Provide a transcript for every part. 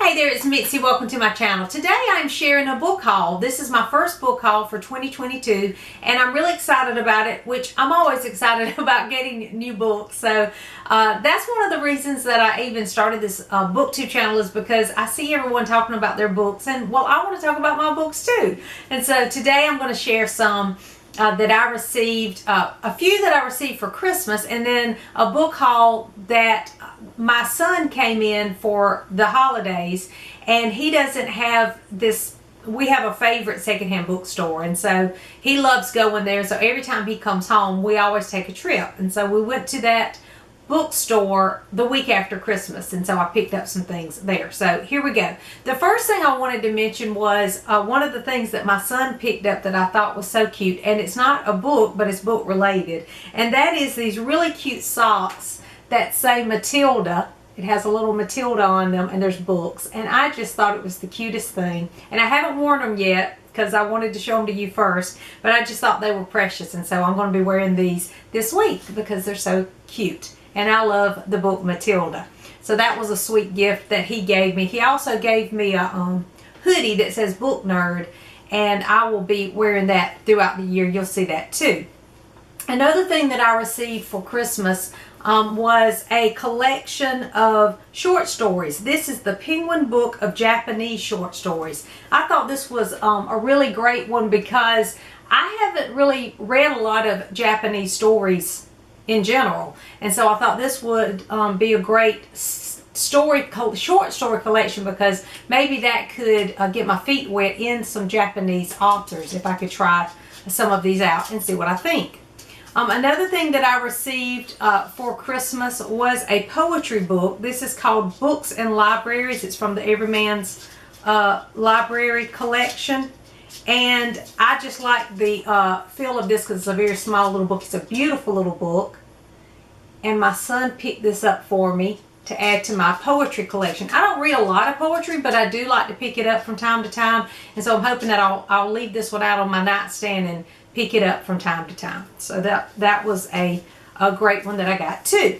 Hey there, it's Mitzi. Welcome to my channel. Today I'm sharing a book haul. This is my first book haul for 2022 and I'm really excited about it, which I'm always excited about getting new books. So that's one of the reasons that I even started this booktube channel, is because I see everyone talking about their books and, well, I want to talk about my books too. And so today I'm going to share some that I received, a few that I received for Christmas, and then a book haul that my son came in for the holidays, and he doesn't have this. We have a favorite secondhand bookstore, and so he loves going there. So every time he comes home, we always take a trip, and so we went to that bookstore the week after Christmas, and so I picked up some things there. So here we go. The first thing I wanted to mention was one of the things that my son picked up that I thought was so cute, and it's not a book, but it's book related, and that is these really cute socks that say Matilda. It has a little Matilda on them, and there's books, and I just thought it was the cutest thing. And I haven't worn them yet because I wanted to show them to you first, but I just thought they were precious, and so I'm going to be wearing these this week because they're so cute. And I love the book Matilda. So that was a sweet gift that he gave me. He also gave me a hoodie that says Book Nerd, and I will be wearing that throughout the year. You'll see that too. Another thing that I received for Christmas was a collection of short stories. This is the Penguin Book of Japanese Short Stories. I thought this was a really great one because I haven't really read a lot of Japanese stories in general, and so I thought this would be a great short story collection, because maybe that could get my feet wet in some Japanese authors if I could try some of these out and see what I think. Another thing that I received for Christmas was a poetry book. This is called Books and Libraries. It's from the Everyman's Library collection. And I just like the feel of this because it's a very small little book. It's a beautiful little book. And my son picked this up for me to add to my poetry collection. I don't read a lot of poetry, but I do like to pick it up from time to time. And so I'm hoping that I'll leave this one out on my nightstand and pick it up from time to time. So that was a great one that I got too.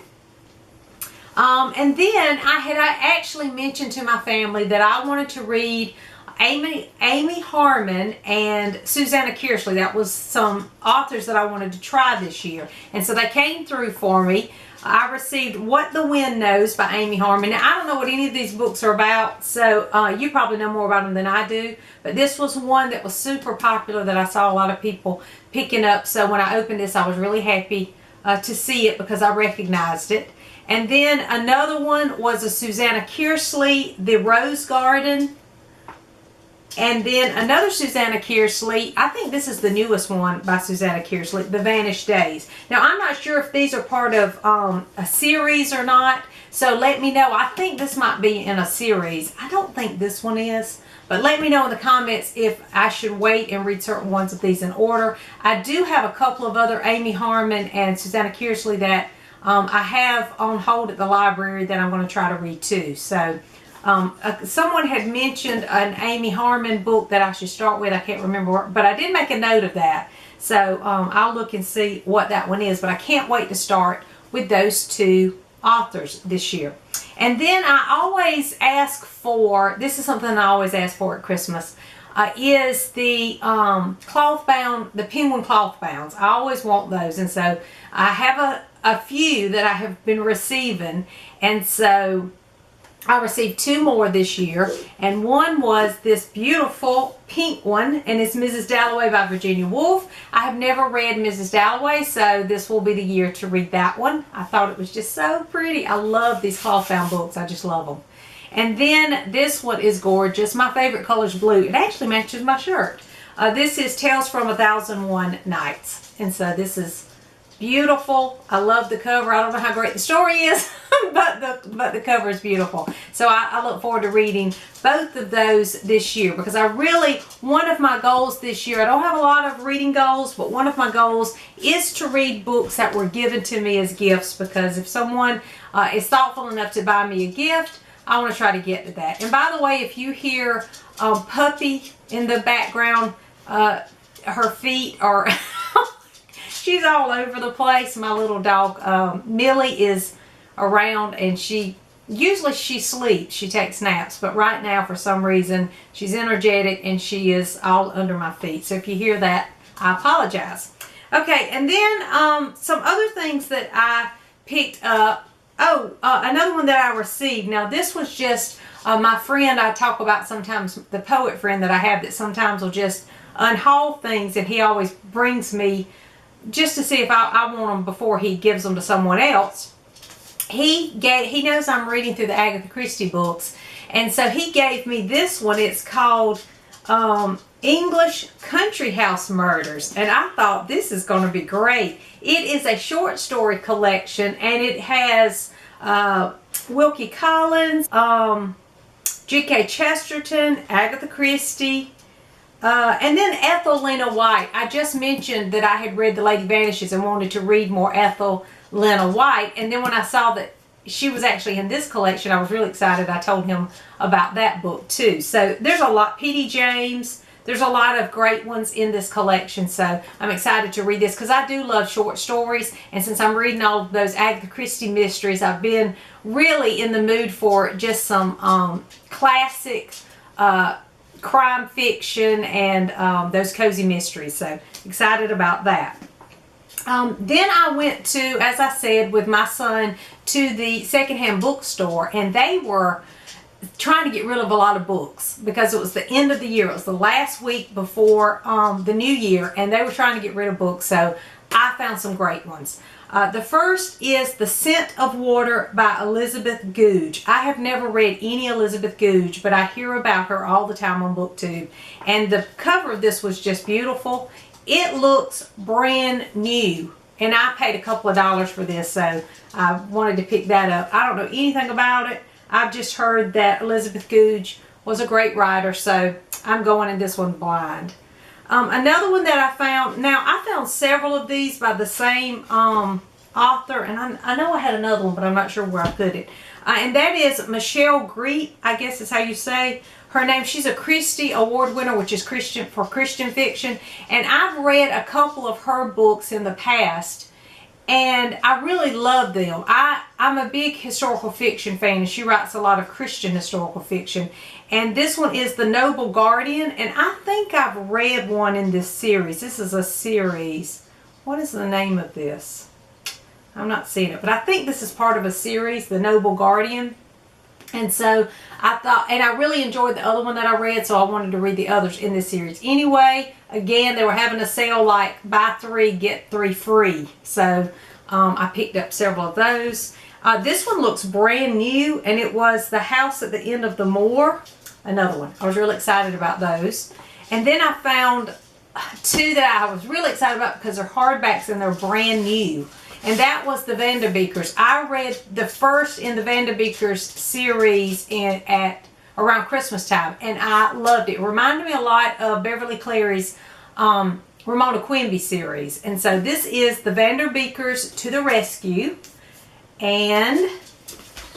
And then I had actually mentioned to my family that I wanted to read Amy Harmon and Susanna Kearsley. That was some authors that I wanted to try this year, and so they came through for me. I received What the Wind Knows by Amy Harmon. Now, I don't know what any of these books are about, so you probably know more about them than I do, but this was one that was super popular that I saw a lot of people picking up, so when I opened this I was really happy to see it because I recognized it. And then another one was a Susanna Kearsley, The Rose Garden. And then another Susanna Kearsley, I think this is the newest one by Susanna Kearsley, The Vanished Days. Now, I'm not sure if these are part of a series or not, so let me know. I think this might be in a series. I don't think this one is, but let me know in the comments if I should wait and read certain ones of these in order. I do have a couple of other Amy Harmon and Susanna Kearsley that I have on hold at the library that I'm going to try to read too. So someone had mentioned an Amy Harmon book that I should start with. I can't remember, but I did make a note of that. So I'll look and see what that one is. But I can't wait to start with those two authors this year. And then I always ask for, this is something I always ask for at Christmas, is the cloth bound, the Penguin cloth bounds. I always want those. And so I have a few that I have been receiving. And so I received two more this year, and one was this beautiful pink one, and it's Mrs. Dalloway by Virginia Woolf. I have never read Mrs. Dalloway, so this will be the year to read that one. I thought it was just so pretty. I love these cloth-bound books. I just love them. And then this one is gorgeous. My favorite color is blue. It actually matches my shirt. This is Tales from 1001 Nights, and so this is beautiful. I love the cover. I don't know how great the story is, but the cover is beautiful. So I look forward to reading both of those this year, because one of my goals this year, I don't have a lot of reading goals, but one of my goals is to read books that were given to me as gifts, because if someone is thoughtful enough to buy me a gift, I want to try to get to that. And by the way, if you hear Puppy in the background, her feet are she's all over the place. My little dog Millie is around, and she usually she sleeps, she takes naps, but right now for some reason she's energetic and she is all under my feet. So if you hear that, I apologize. Okay, and then some other things that I picked up. Another one that I received. Now this was just my friend I talk about sometimes, the poet friend that I have that sometimes will just unhaul things, and he always brings me just to see if I want them before he gives them to someone else. He knows I'm reading through the Agatha Christie books, and so he gave me this one. It's called English Country House Murders, and I thought this is going to be great. It is a short story collection, and it has Wilkie Collins, G.K. Chesterton, Agatha Christie, and then Ethel Lena White. I just mentioned that I had read The Lady Vanishes and wanted to read more Ethel Lena White, and then when I saw that she was actually in this collection, I was really excited. I told him about that book too. So there's a lot. P.D. James. There's a lot of great ones in this collection, so I'm excited to read this because I do love short stories, and since I'm reading all of those Agatha Christie mysteries, I've been really in the mood for just some classic crime fiction and those cozy mysteries, so excited about that. Then I went to, as I said, with my son to the secondhand bookstore, and they were trying to get rid of a lot of books because it was the end of the year. It was the last week before the new year, and they were trying to get rid of books, so I found some great ones. The first is The Scent of Water by Elizabeth Goudge. I have never read any Elizabeth Goudge, but I hear about her all the time on BookTube, and the cover of this was just beautiful. It looks brand new, and I paid a couple of dollars for this, so I wanted to pick that up. I don't know anything about it. I've just heard that Elizabeth Goudge was a great writer, so I'm going in this one blind. Another one that I found, now I found several of these by the same author, and I know I had another one, but I'm not sure where I put it. And that is Michelle Greet, I guess is how you say her name. She's a Christie Award winner, which is Christian fiction, and I've read a couple of her books in the past, and I really love them. I'm a big historical fiction fan, and she writes a lot of Christian historical fiction. And this one is The Noble Guardian, and I think I've read one in this series. This is a series. What is the name of this? I'm not seeing it, but I think this is part of a series, The Noble Guardian. And so I thought, and I really enjoyed the other one that I read, so I wanted to read the others in this series. Anyway, again, they were having a sale like buy 3, get 3 free. So I picked up several of those. This one looks brand new, and it was The House at the End of the Moor. Another one. I was really excited about those. And then I found 2 that I was really excited about because they're hardbacks and they're brand new. And that was the Vanderbeekers. I read the first in the Vanderbeekers series at around Christmas time, and I loved it. It reminded me a lot of Beverly Cleary's Ramona Quimby series. And so this is the Vanderbeekers to the Rescue, and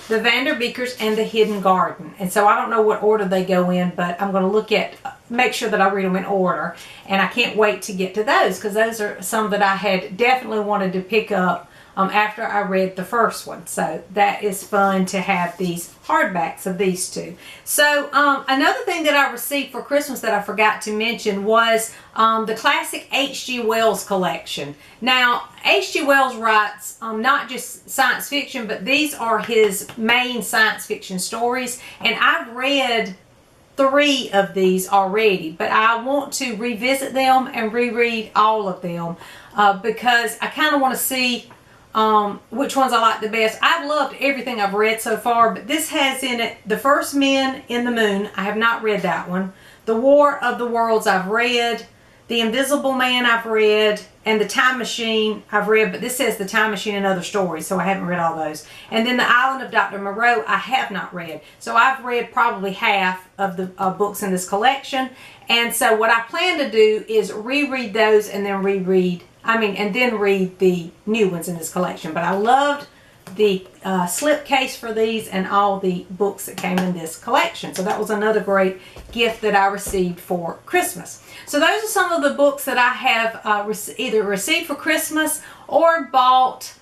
the Vanderbeekers and the Hidden Garden. And so I don't know what order they go in, but I'm going to make sure that I read them in order. And I can't wait to get to those because those are some that I had definitely wanted to pick up after I read the first one. So that is fun to have these hardbacks of these 2. So another thing that I received for Christmas that I forgot to mention was the classic H.G. Wells collection. Now, H.G. Wells writes not just science fiction, but these are his main science fiction stories. And I've read 3 of these already, but I want to revisit them and reread all of them because I kind of want to see which ones I like the best. I've loved everything I've read so far, but this has in it The First Men in the Moon. I have not read that one. The War of the Worlds I've read. The Invisible Man I've read. And The Time Machine I've read, but this says The Time Machine and Other Stories, so I haven't read all those. And then The Island of Dr. Moreau I have not read. So I've read probably half of the books in this collection. And so what I plan to do is reread those and then read the new ones in this collection. But I loved the slipcase for these and all the books that came in this collection. So that was another great gift that I received for Christmas. So those are some of the books that I have either received for Christmas or bought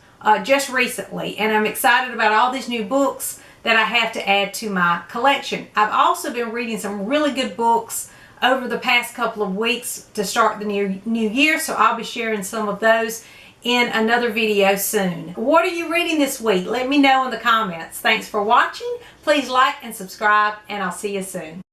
just recently. And I'm excited about all these new books that I have to add to my collection. I've also been reading some really good books over the past couple of weeks to start the new year, so I'll be sharing some of those in another video soon. What are you reading this week? Let me know in the comments. Thanks for watching. Please like and subscribe, and I'll see you soon.